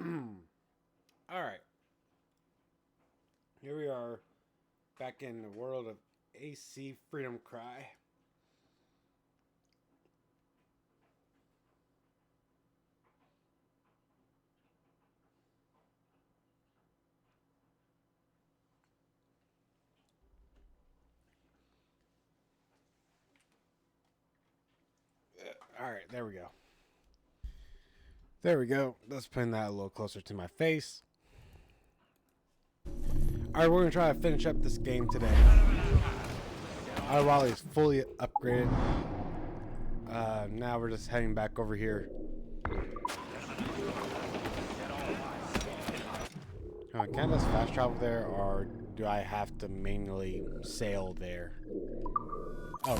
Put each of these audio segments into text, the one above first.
Alright. Here we are back in the world of AC Freedom Cry. Alright, there we go. There we go. Let's pin that a little closer to my face. Alright, we're going to try to finish up this game today. Our Raleigh is fully upgraded. Now we're just heading back over here. Can I just fast travel there, or do I have to manually sail there? Oh,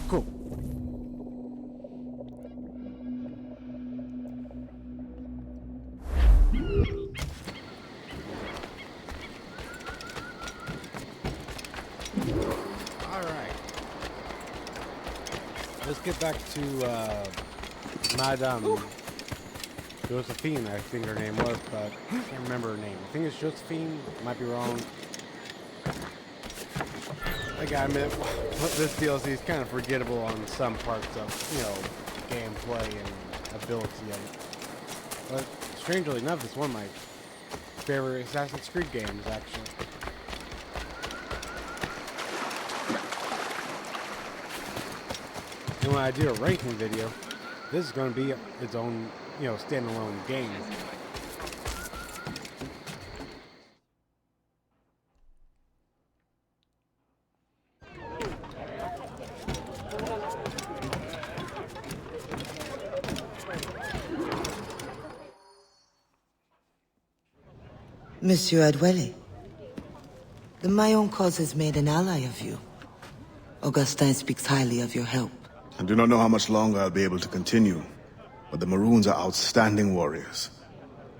cool. Let's get back to Madame Josephine, I think her name was, but I can't remember her name. I think it's Josephine. Might be wrong. I gotta admit, this DLC is kind of forgettable on some parts of, gameplay and ability. But strangely enough, it's one of my favorite Assassin's Creed games, actually. And when I do a ranking video, this is going to be its own, standalone game. Monsieur Adwele, the Mayon cause has made an ally of you. Augustin speaks highly of your help. I do not know how much longer I'll be able to continue, but the Maroons are outstanding warriors.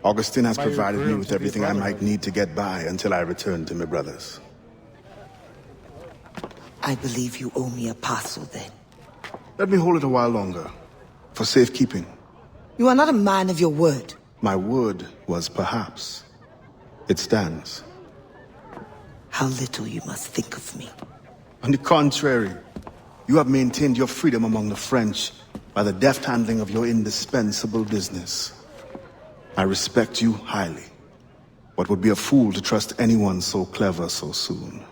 Augustin has provided me with everything I might need to get by until I return to my brothers. I believe you owe me a parcel then. Let me hold it a while longer, for safekeeping. You are not a man of your word. My word was perhaps. It stands. How little you must think of me. On the contrary, you have maintained your freedom among the French by the deft handling of your indispensable business. I respect you highly, but would be a fool to trust anyone so clever so soon.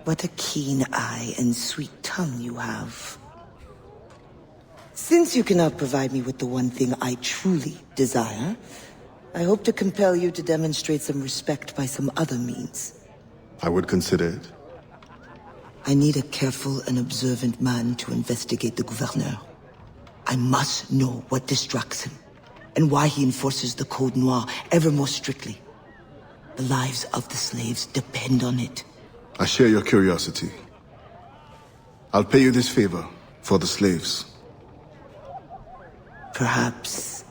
What a keen eye and sweet tongue you have. Since you cannot provide me with the one thing I truly desire, I hope to compel you to demonstrate some respect by some other means. I would consider it. I need a careful and observant man to investigate the gouverneur. I must know what distracts him, and why he enforces the Code Noir ever more strictly. The lives of the slaves depend on it. I share your curiosity. I'll pay you this favor for the slaves. Perhaps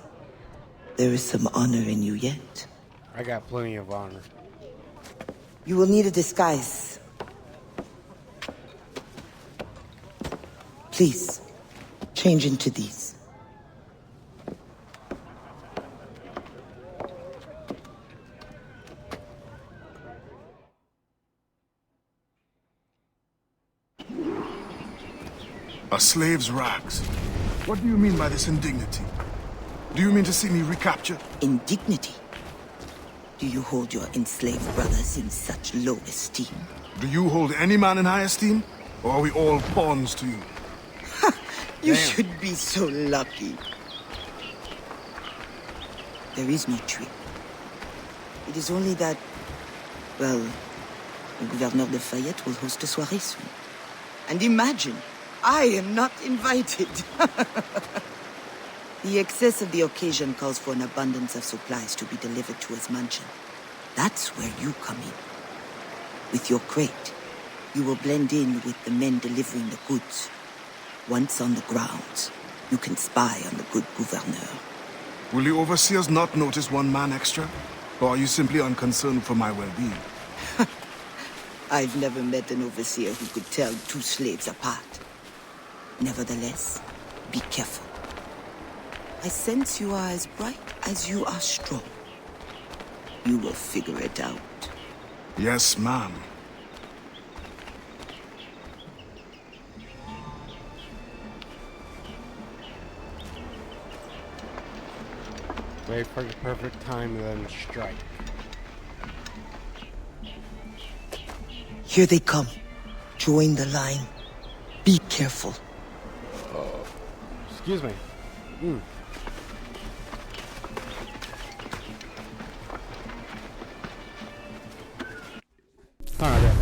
there is some honor in you yet. I got plenty of honor. You will need a disguise. Please, change into these. A slave's rags. What do you mean by this indignity? Do you mean to see me recaptured? Indignity? Do you hold your enslaved brothers in such low esteem? Do you hold any man in high esteem? Or are we all pawns to you? You should be so lucky. There is no trick. It is only that, well, the Gouverneur de Fayette will host a soirée soon. And imagine, I am not invited. The excess of the occasion calls for an abundance of supplies to be delivered to his mansion. That's where you come in. With your crate, you will blend in with the men delivering the goods. Once on the grounds, you can spy on the good gouverneur. Will the overseers not notice one man extra? Or are you simply unconcerned for my well-being? I've never met an overseer who could tell two slaves apart. Nevertheless, be careful. I sense you are as bright As you are strong, you will figure it out. Yes, ma'am. Wait for the perfect time, then strike. Here they come. Join the line. Be careful. Excuse me. Alright, there.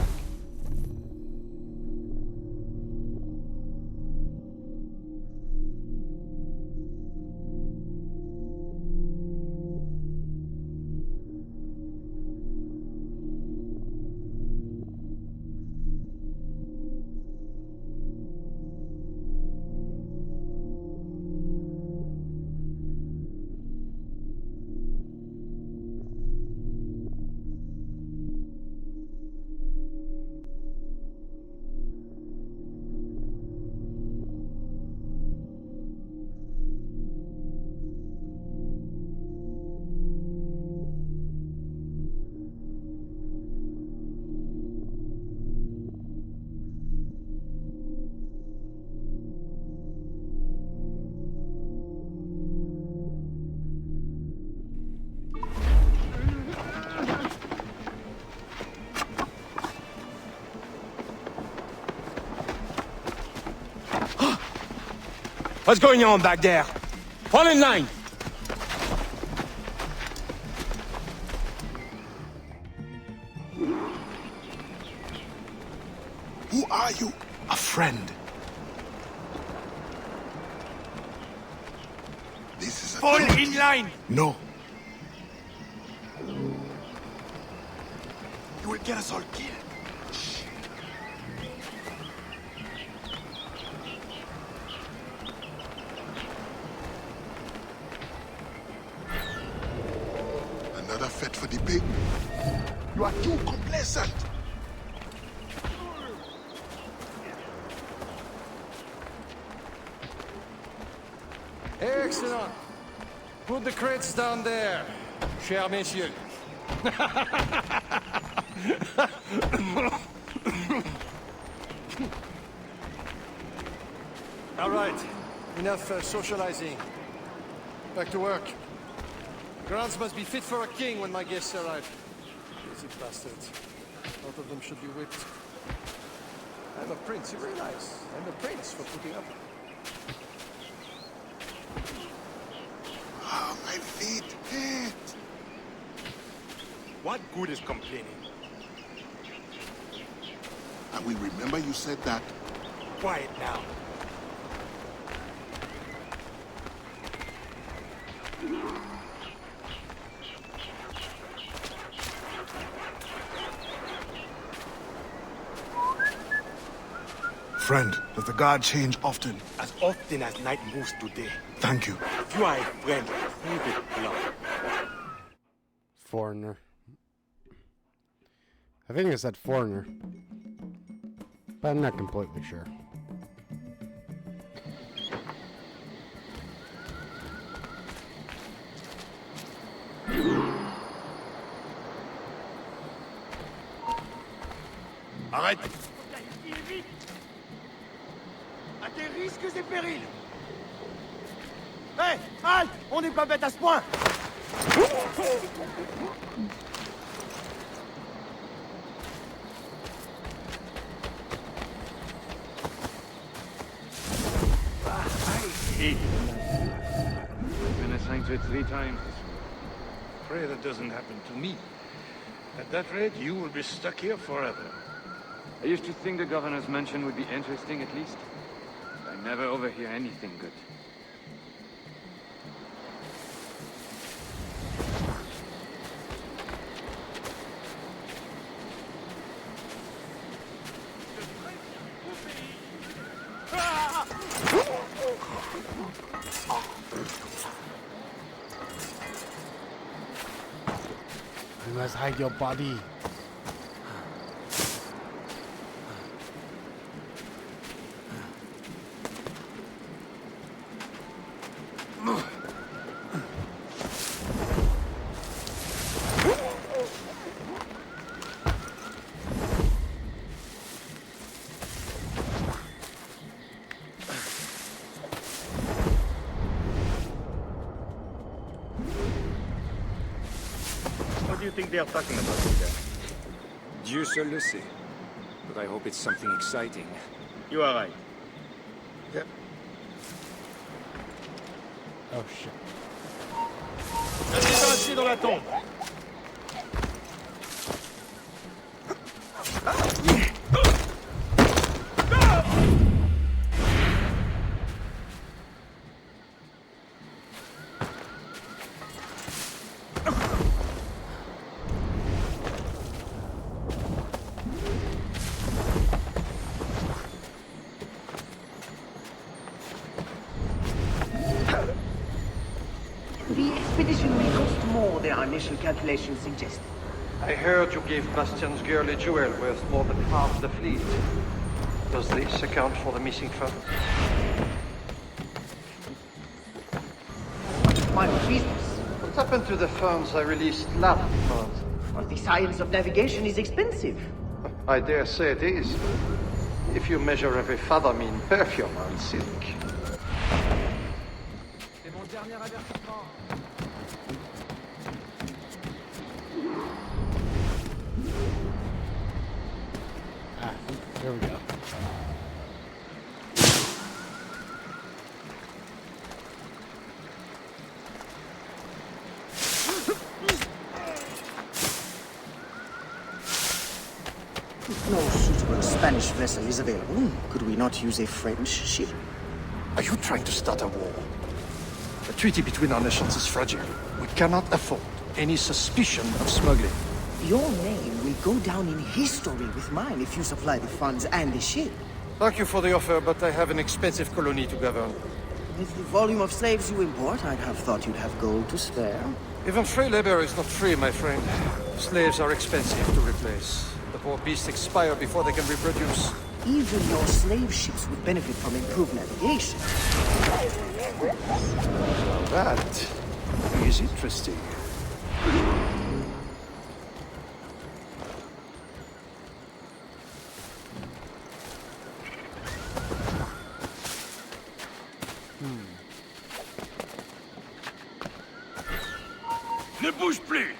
What's going on back there? Fall in line! Who are you? A friend. This is a Fall in line! No. You will get us all killed. Another fete for the pig. You are too complacent. Excellent! Put the crates down there, chers messieurs. All right, enough socializing. Back to work. Grounds must be fit for a king when my guests arrive. Lazy bastards. Both of them should be whipped. I'm a prince, you realize? I'm a prince for putting up. Oh, my feet hurt. What good is complaining? And we remember you said that. Quiet now. Friend, does the guard change often? As often as night moves today. Thank you. If you are a friend, prove it, blood. Foreigner. I think I said foreigner. But I'm not completely sure. Arrête! À tes risques et périls! Hé! Halte! On n'est pas bête à ce point! I've been assigned to it 3 times this week. Pray that doesn't happen to me. At that rate, you will be stuck here forever. I used to think the governor's mansion would be interesting at least. I never overhear anything good. You must hide your body. do you think they are talking about there? Dieu seul le sait. But I hope it's something exciting. You are right. Yep. Oh shit. Assis dans la tombe. The expedition will cost more than our initial calculations suggested. I heard you gave Bastian's girl a jewel worth more than half the fleet. Does this account for the missing funds? My business. What happened to the funds I released last month? Well, the science of navigation is expensive. I dare say it is. If you measure every fathom in perfume and silk. Ah, there we go. If no suitable Spanish vessel is available, could we not use a French ship? Are you trying to start a war? The treaty between our nations is fragile. We cannot afford any suspicion of smuggling. Your name will go down in history with mine if you supply the funds and the ship. Thank you for the offer, but I have an expensive colony to govern. With the volume of slaves you import, I'd have thought you'd have gold to spare. Even free labor is not free, my friend. Slaves are expensive to replace. The poor beasts expire before they can reproduce. Even your slave ships would benefit from improved navigation. That is interesting. Ne bouge plus!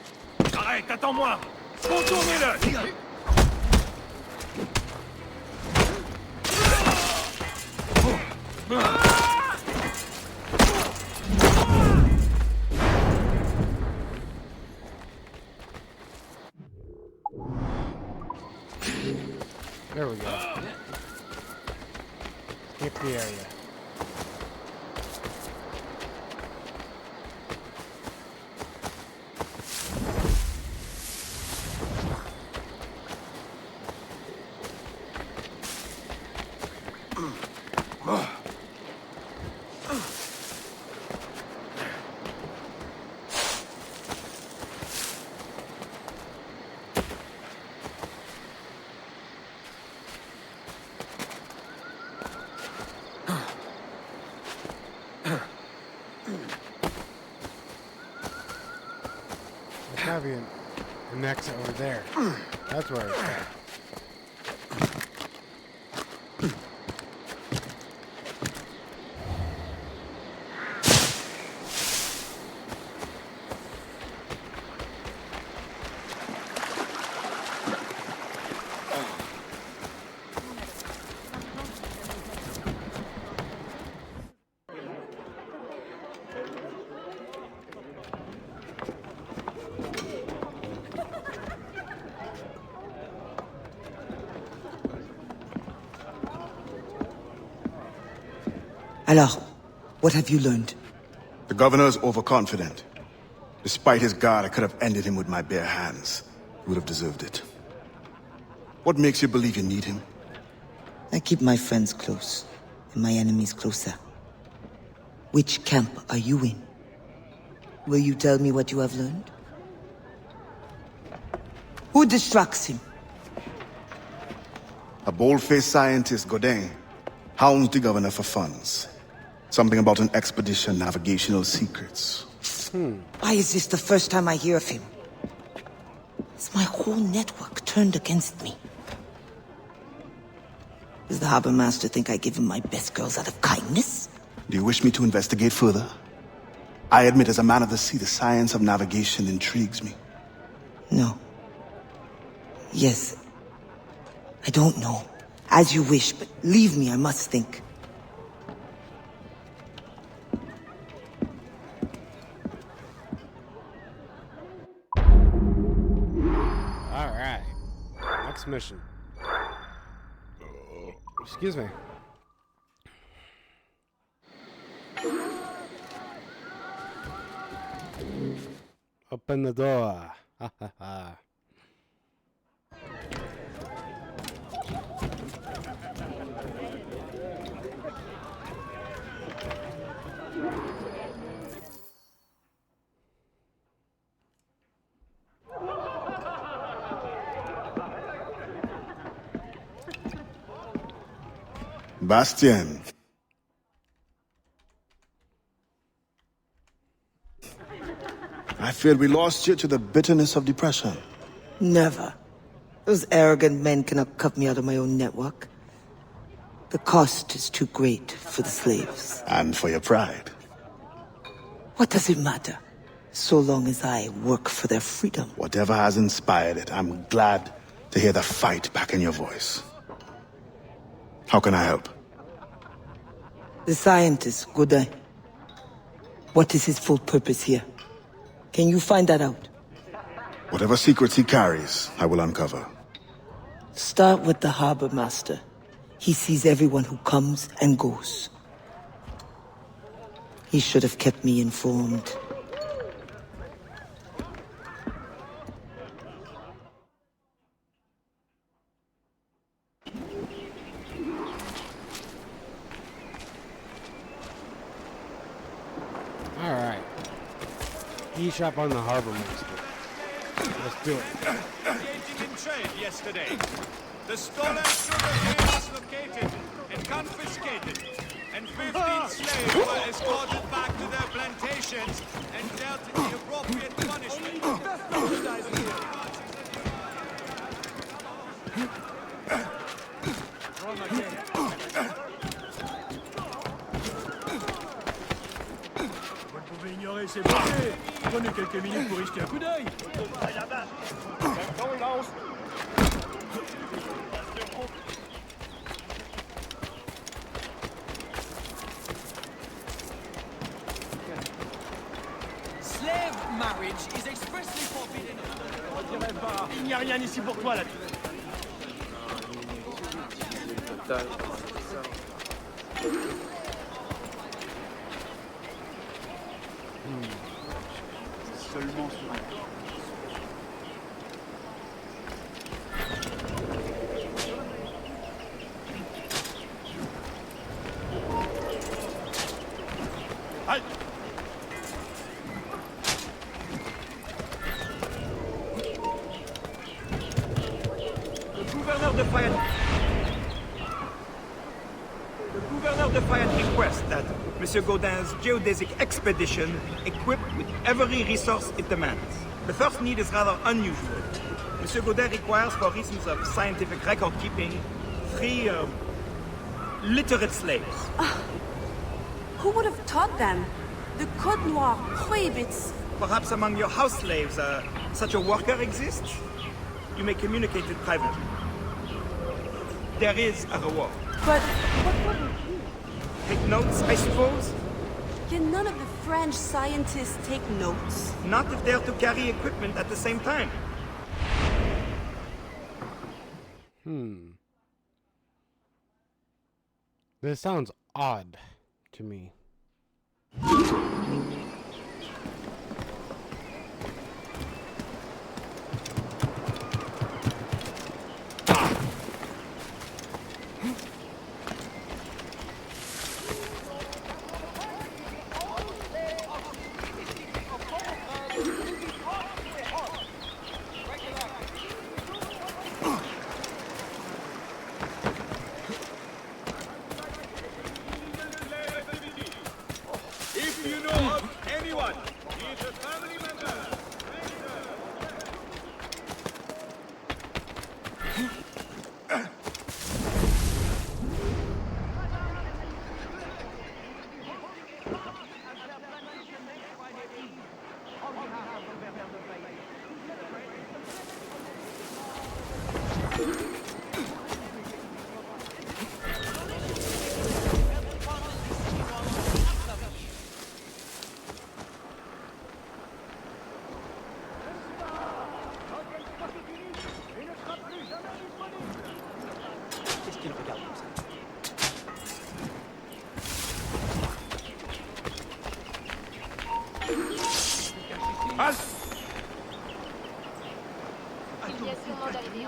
Arrête, attends-moi! Contournez-le! There we go. Escape the area. There's gotta be an exit over there. That's where it's at. Alors, what have you learned? The governor's overconfident. Despite his guard, I could have ended him with my bare hands. He would have deserved it. What makes you believe you need him? I keep my friends close, and my enemies closer. Which camp are you in? Will you tell me what you have learned? Who distracts him? A bold-faced scientist, Godin, hounds the governor for funds. Something about an expedition, navigational secrets. Why is this the first time I hear of him? Is my whole network turned against me? Does the harbor master think I give him my best girls out of kindness? Do you wish me to investigate further? I admit, as a man of the sea, the science of navigation intrigues me. No. Yes. I don't know. As you wish, but leave me, I must think. Alright. Next mission. Excuse me. Open the door. Ha ha ha. Bastien. I feared we lost you to the bitterness of depression. Never. Those arrogant men cannot cut me out of my own network. The cost is too great for the slaves. And for your pride. What does it matter? So long as I work for their freedom. Whatever has inspired it, I'm glad to hear the fight back in your voice. How can I help? The scientist, Godin. What is his full purpose here? Can you find that out? Whatever secrets he carries, I will uncover. Start with the harbor master. He sees everyone who comes and goes. He should have kept me informed. Alright. E-shop on the harbor master. Let's do it. Engaging in trade yesterday. The stolen sugar was located and confiscated, and 15 slaves were escorted back to their plantations and dealt the appropriate punishment. Vous pouvez ignorer ces pensées. Prenez quelques minutes pour y jeter un coup d'œil. Slave marriage is expressly forbidden. Je dirais pas. Il n'y a rien ici pour toi, là. Seulement sur un... Halt! Le gouverneur de Fayette requests that Monsieur Godin's geodesic expedition equipped with every resource it demands. The first need is rather unusual. Monsieur Godin requires, for reasons of scientific record keeping, 3 literate slaves. Who would have taught them? The Code Noir prohibits. Perhaps among your house slaves, such a worker exists? You may communicate it privately. There is a reward. But what would it be? Take notes, I suppose? Can none of the French scientists take notes? Not if they're to carry equipment at the same time. This sounds odd to me.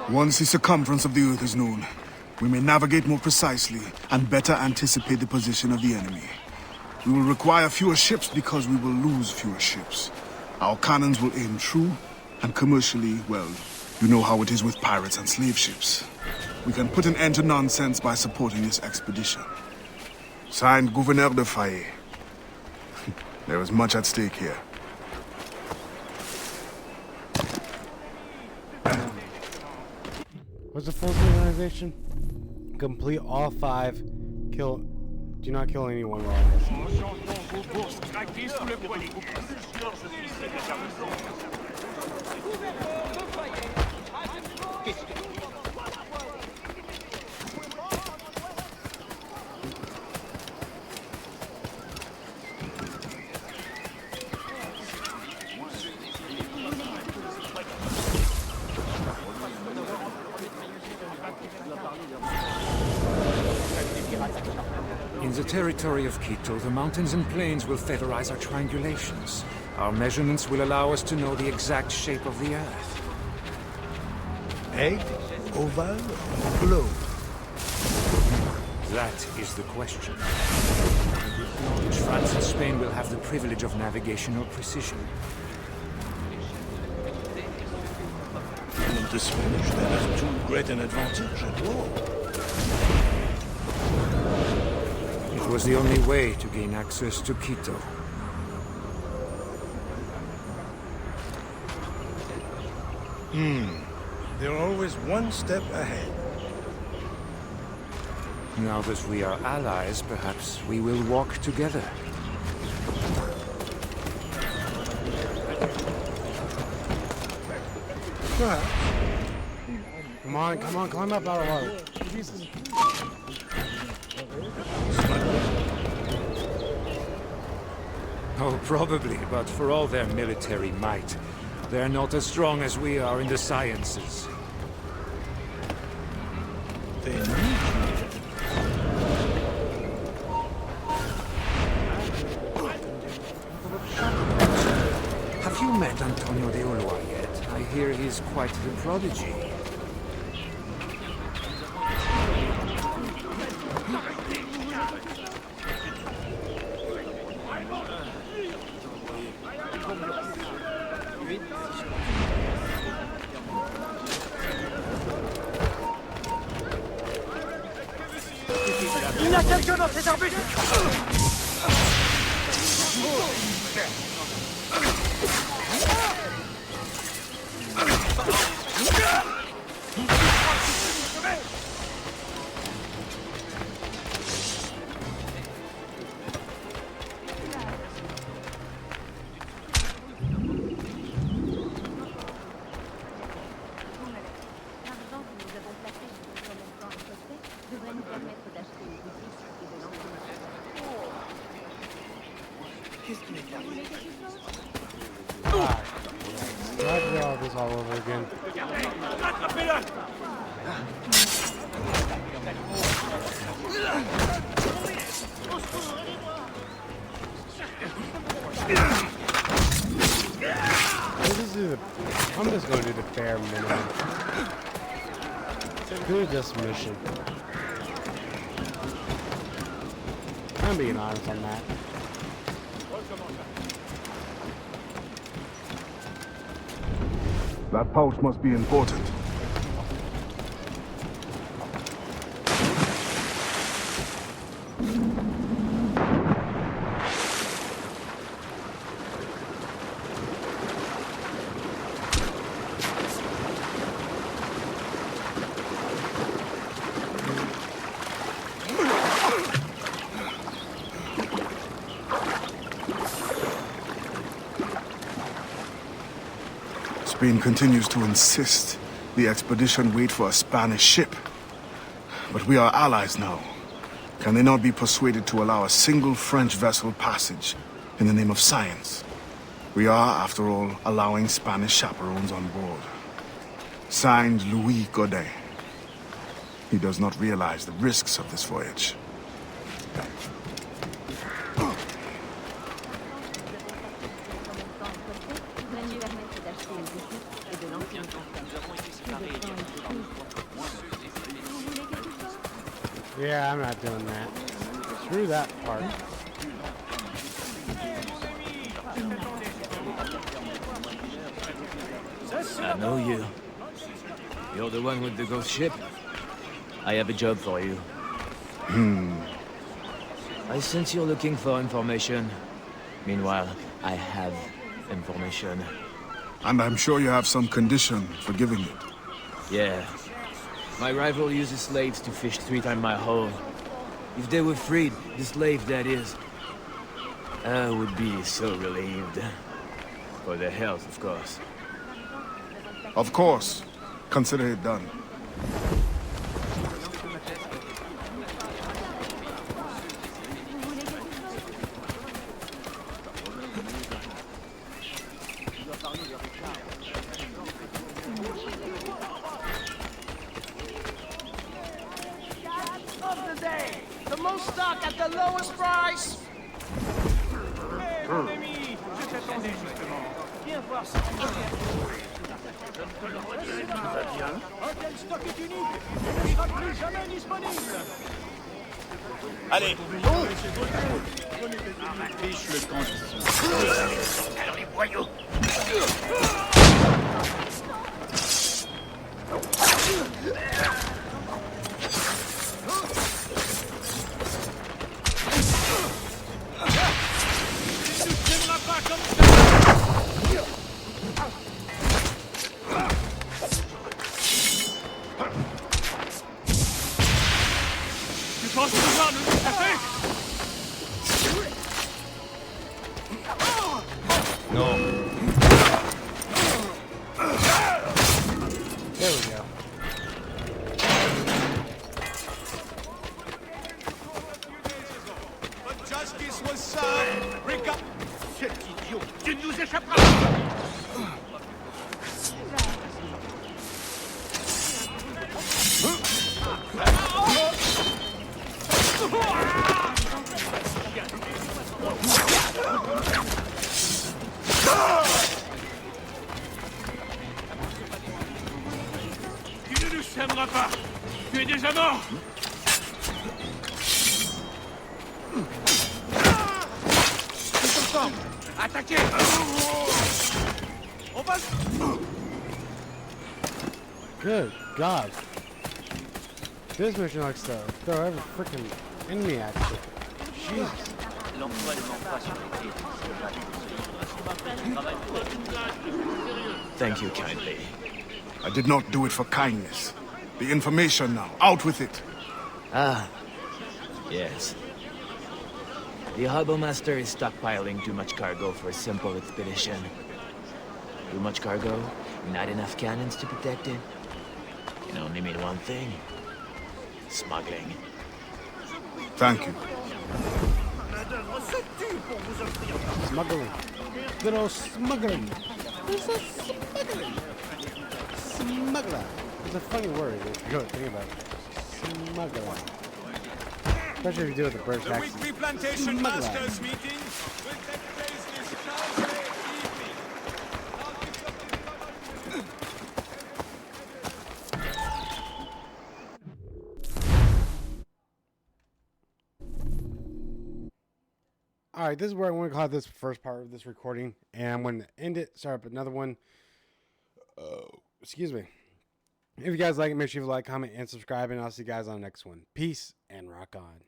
Once the circumference of the Earth is known, we may navigate more precisely and better anticipate the position of the enemy. We will require fewer ships because we will lose fewer ships. Our cannons will aim true, and commercially, well, you know how it is with pirates and slave ships. We can put an end to nonsense by supporting this expedition. Signed, Gouverneur de Faye. There is much at stake here. What's the full organization? Complete all 5. Kill. Do not kill anyone while on this. In the territory of Quito, the mountains and plains will favorize our triangulations. Our measurements will allow us to know the exact shape of the Earth. Egg, oval, globe. That is the question. France and Spain will have the privilege of navigational precision. And the Spanish then have too great an advantage at war. It was the only way to gain access to Quito. They're always one step ahead. Now that we are allies, perhaps we will walk together. Come on, climb up out of water. Jesus. Oh, probably, but for all their military might, they're not as strong as we are in the sciences. They need you. Have you met Antonio de Ulloa yet? I hear he's quite the prodigy. Il y a quelqu'un dans ces arbustes! I'd do all this all over again. I'm just going to do the bare minimum. Do this mission. I'm being honest on that. That pouch must be important. Spain continues to insist the expedition wait for a Spanish ship. But we are allies now. Can they not be persuaded to allow a single French vessel passage in the name of science? We are, after all, allowing Spanish chaperones on board. Signed, Louis Godin. He does not realize the risks of this voyage. Yeah, I'm not doing that. Screw that part. I know you. You're the one with the ghost ship. I have a job for you. I sense you're looking for information. Meanwhile, I have information. And I'm sure you have some condition for giving it. Yeah. My rival uses slaves to fish 3 times my haul. If they were freed, the slave that is, I would be so relieved. For their health, of course. Of course. Consider it done. Of the day! The most stock at the lowest price! Hey, mon ami! Je t'attendais justement. Viens voir ça. Quel stock est unique! Il ne sera plus jamais disponible! Allez, Fiche le camp d'ici. alors les boyaux. Tu ne t'aimeras pas comme ça! Tu penses pouvoir nous échapper? Non. There we go. But justice was served. Cet idiot, tu ne nous échapperas pas. Tu ne nous sèmeras pas. Tu es déjà mort. Tous ensemble, attaquez. On va... Good God. This mission likes to throw every freaking enemy at you. Jesus. Thank you kindly. I did not do it for kindness. The information now. Out with it. Ah. Yes. The harbor master is stockpiling too much cargo for a simple expedition. Too much cargo, not enough cannons to protect it. Can only mean one thing. Smuggling. Thank you. Smuggling. Good old smuggling. There's a smuggling. Smuggler. It's a funny word if you really think about it. Smuggler. Especially if you do it with the British The accent. weekly plantation Smuggler. masters meeting will take place this Thursday evening. Alright, this is where I'm going to call this first part of this recording. And I'm going to end it, start up another one. Excuse me. If you guys like it, make sure you like, comment, and subscribe. And I'll see you guys on the next one. Peace and rock on.